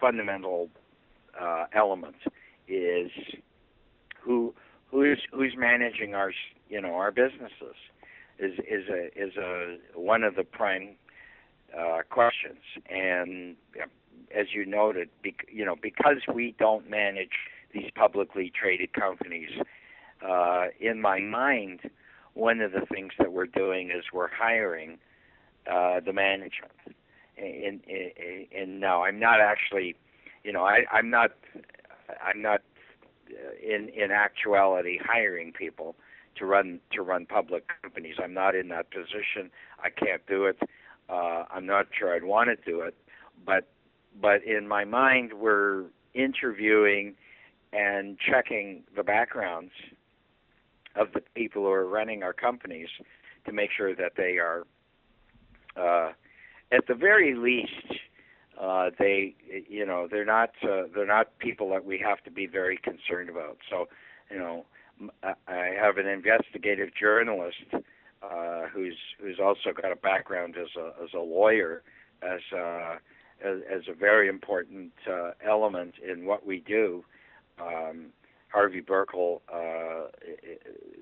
fundamental element is who's managing our businesses is one of the prime questions. And as you noted, because we don't manage these publicly traded companies, in my mind, one of the things that we're doing is we're hiring the management. And no, I'm not actually, I'm not in actuality hiring people to run public companies. I'm not in that position. I can't do it. I'm not sure I'd want to do it. But in my mind, we're interviewing and checking the backgrounds of the people who are running our companies to make sure that they are, at the very least, they're not people that we have to be very concerned about. So, I have an investigative journalist who's also got a background as a lawyer, as a very important element in what we do. Harvey Burkle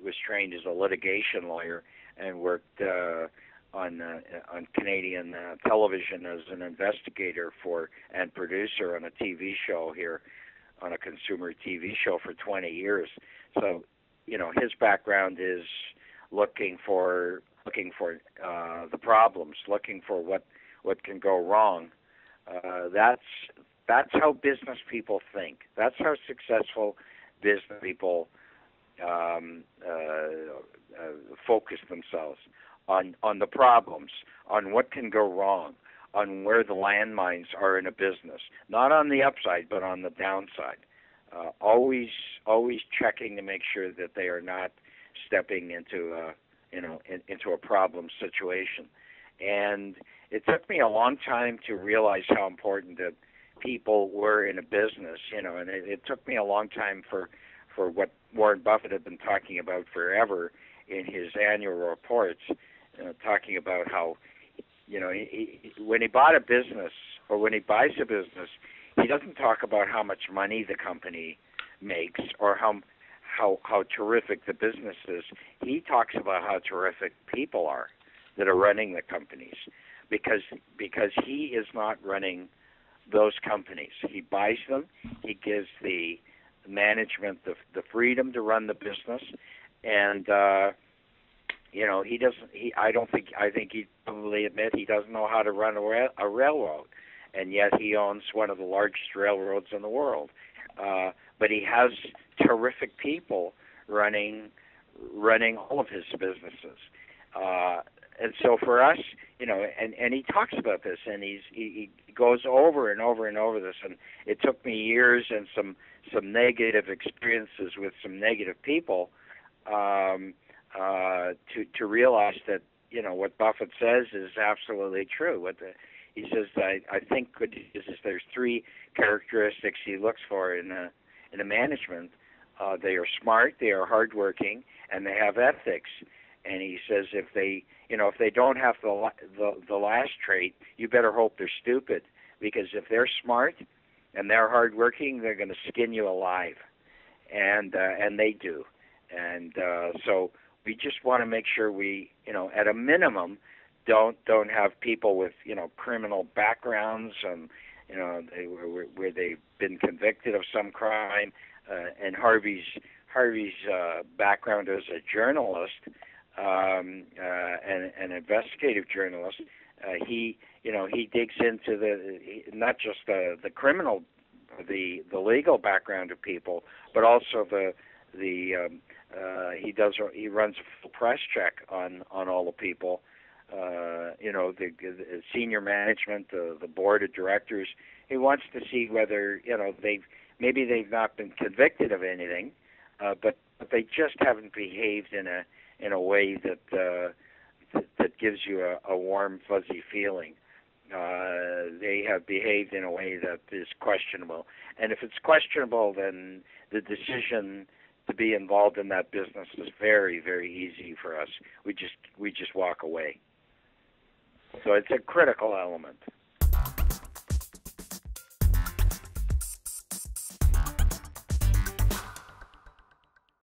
was trained as a litigation lawyer and worked on Canadian television as an investigator and producer on a TV show here, on a consumer TV show for 20 years. So, his background is looking for the problems, looking for what can go wrong. That's how business people think. That's how successful business people focus themselves on the problems, on what can go wrong, on where the landmines are in a business, not on the upside but on the downside. Always checking to make sure that they are not stepping into a problem situation. And it took me a long time to realize how important that people were in a business, and it took me a long time for what Warren Buffett had been talking about forever in his annual reports, talking about how, when he bought a business or when he buys a business, he doesn't talk about how much money the company makes or how terrific the business is. He talks about how terrific people are that are running the companies, because he is not running those companies. He buys them. He gives the management the freedom to run the business, and he doesn't. I think he'd probably admit he doesn't know how to run a railroad, and yet he owns one of the largest railroads in the world. But he has terrific people running all of his businesses. And so for us, and he talks about this, and he goes over and over and over this, and it took me years and some negative experiences with some negative people to realize that what Buffett says is absolutely true. He says I think there's three characteristics he looks for in a management. They are smart, they are hardworking, and they have ethics. And he says if they don't have the last trait, you better hope they're stupid, because if they're smart and they're hardworking, they're going to skin you alive, and they do. And so we just want to make sure we, at a minimum, don't have people with criminal backgrounds and where they've been convicted of some crime. And Harvey's background as a journalist. An investigative journalist, he digs into not just the criminal, the legal background of people, but also he runs a full press check on all the people, the senior management, the board of directors. He wants to see whether they've not been convicted of anything, but they just haven't behaved in a way that gives you a warm, fuzzy feeling. They have behaved in a way that is questionable. And if it's questionable, then the decision to be involved in that business is very, very easy for us. We just walk away. So it's a critical element.